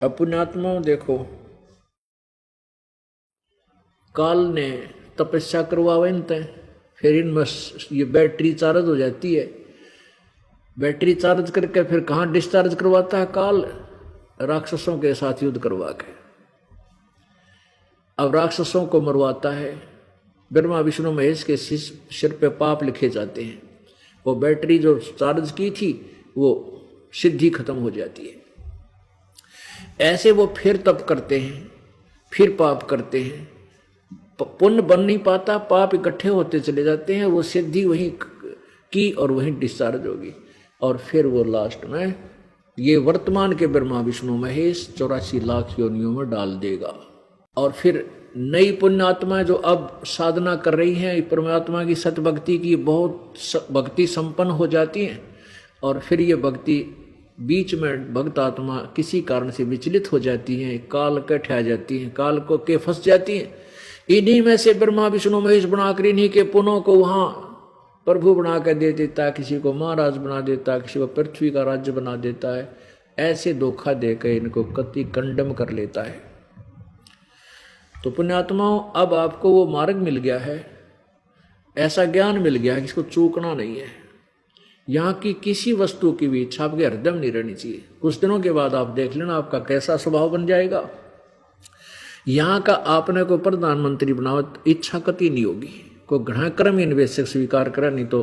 अब पुण्यात्मा देखो, काल ने तपस्या करवावे इनते, फिर इनमें ये बैटरी चार्ज हो जाती है। बैटरी चार्ज करके फिर कहाँ डिस्चार्ज करवाता है काल? राक्षसों के साथ युद्ध करवा के। अब राक्षसों को मरवाता है। ब्रह्मा विष्णु महेश के सिर पे पाप लिखे जाते हैं। वो बैटरी जो चार्ज की थी वो सिद्धि खत्म हो जाती है। ऐसे वो फिर तप करते हैं, फिर पाप करते हैं, पुण्य बन नहीं पाता, पाप इकट्ठे होते चले जाते हैं, वो सिद्धि वहीं की और वहीं डिस्चार्ज होगी। और फिर वो लास्ट में ये वर्तमान के ब्रह्मा विष्णु महेश 84 लाख योनियों में डाल देगा। और फिर नई पुण्यात्मा जो अब साधना कर रही हैं परमात्मा की सत भक्ति की, बहुत भक्ति संपन्न हो जाती हैं। और फिर ये भक्ति बीच में भक्त आत्मा किसी कारण से विचलित हो जाती हैं, काल के ठह जाती हैं, काल को के फंस जाती हैं। इन्हीं में से ब्रह्मा विष्णु महेश बनाकर इन्हीं के पुनों को वहां प्रभु बना कर दे देता है, किसी को महाराज बना देता है, किसी को पृथ्वी का राज्य बना देता है। ऐसे धोखा देकर इनको कति कंडम कर लेता है। तो पुण्यात्माओं, अब आपको वो मार्ग मिल गया है, ऐसा ज्ञान मिल गया है कि इसको चूकना नहीं है। यहाँ की किसी वस्तु की भी इच्छा आपके हृदय में नहीं रहनी चाहिए। कुछ दिनों के बाद आप देख लेना आपका कैसा स्वभाव बन जाएगा। यहाँ का आपने को प्रधानमंत्री बनाओ, इच्छा कति नहीं होगी। कोई ग्रह कर्म निवेशक स्वीकार करे, नहीं तो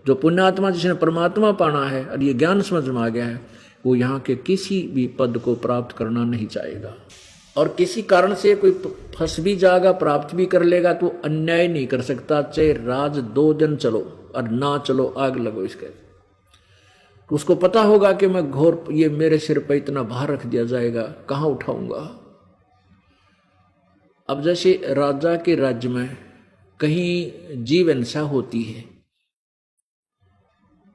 जो पुण्यात्मा जिसने परमात्मा पाना है और ये ज्ञान समझ में आ गया है, वो यहाँ के किसी भी पद को प्राप्त करना नहीं चाहेगा। और किसी कारण से कोई फंस भी जाएगा, प्राप्त भी कर लेगा, तो अन्याय नहीं कर सकता, चाहे राज 2 दिन चलो और ना चलो, आग लगो इसके। तो उसको पता होगा कि मैं घोर, ये मेरे सिर पर इतना भार रख दिया जाएगा, कहाँ उठाऊंगा। अब जैसे राजा के राज्य में कहीं जीव हिंसा होती है,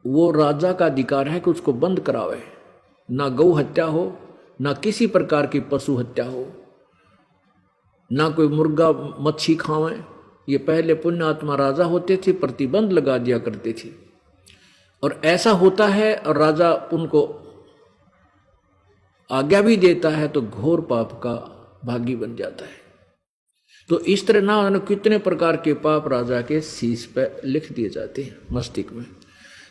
वो राजा का अधिकार है कि उसको बंद करावे, ना गौ हत्या हो, ना किसी प्रकार की पशु हत्या हो, ना कोई मुर्गा मच्छी खावे। ये पहले पुण्यात्मा राजा होते थे, प्रतिबंध लगा दिया करते थे। और ऐसा होता है और राजा उनको आज्ञा भी देता है तो घोर पाप का भागी बन जाता है। तो इस तरह ना कितने प्रकार के पाप राजा के शीश पे लिख दिए जाते हैं, मस्तिष्क में।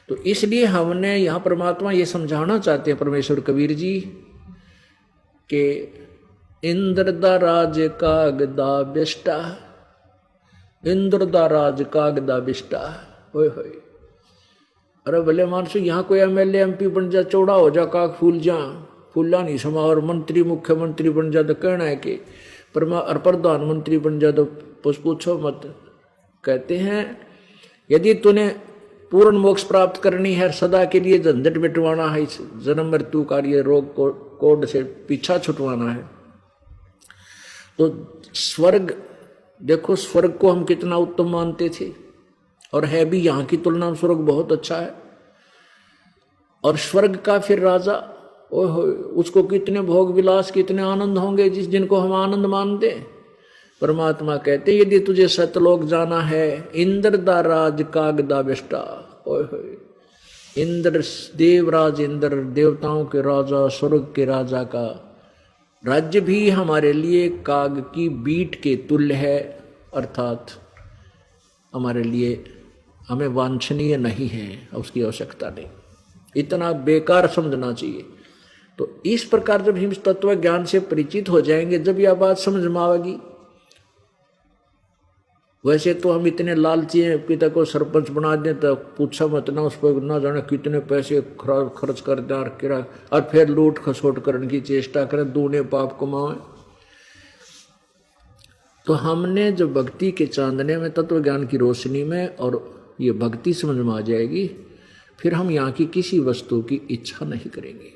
तो इसलिए हमने यहाँ परमात्मा ये समझाना चाहते हैं, परमेश्वर कबीर जी, के इंद्र दा राज कागदा बिष्टा, इंद्र दा राज कागदा बिष्टा। होय होय, अरे भले मानसो यहाँ कोई MLA MP बन जा, चौड़ा हो जा, काक फूल जा, फूला नहीं समा, और मंत्री मुख्यमंत्री बन जा तो कहना है कि और प्रधानमंत्री बन जा तो पूछो मत। कहते हैं यदि तूने पूर्ण मोक्ष प्राप्त करनी है, सदा के लिए झंझट मिटवाना है, इस जन्म मृत्यु का ये रोग को कोड से पीछा छुटवाना है, तो स्वर्ग देखो, स्वर्ग को हम कितना उत्तम मानते थे, और है भी यहाँ की तुलना में स्वर्ग बहुत अच्छा है। और स्वर्ग का फिर राजा, ओहो, उसको कितने भोग विलास, कितने आनंद होंगे जिस जिनको हम आनंद मानते। परमात्मा कहते यदि तुझे सतलोक जाना है, इंद्र दा राज कागदा बिष्टा। ओहो, इंद्र देवराज, इंद्र देवताओं के राजा, स्वर्ग के राजा का राज्य भी हमारे लिए काग की बीट के तुल्य है, अर्थात हमारे लिए हमें वांछनीय नहीं है, उसकी आवश्यकता नहीं, इतना बेकार समझना चाहिए। तो इस प्रकार जब हम तत्व ज्ञान से परिचित हो जाएंगे, जब यह बात समझ में आएगी। वैसे तो हम इतने लालची हैं, पिता को सरपंच बना दें तो पूछा मत ना, उस पर ना जाने कितने पैसे खर्च कर दें और फिर लूट खसोट करने की चेष्टा करें, दूने पाप कमाएं। तो हमने जो भक्ति के चांदने में, तत्व ज्ञान की रोशनी में, और ये भक्ति समझ में आ जाएगी, फिर हम यहाँ की किसी वस्तु की इच्छा नहीं करेंगे।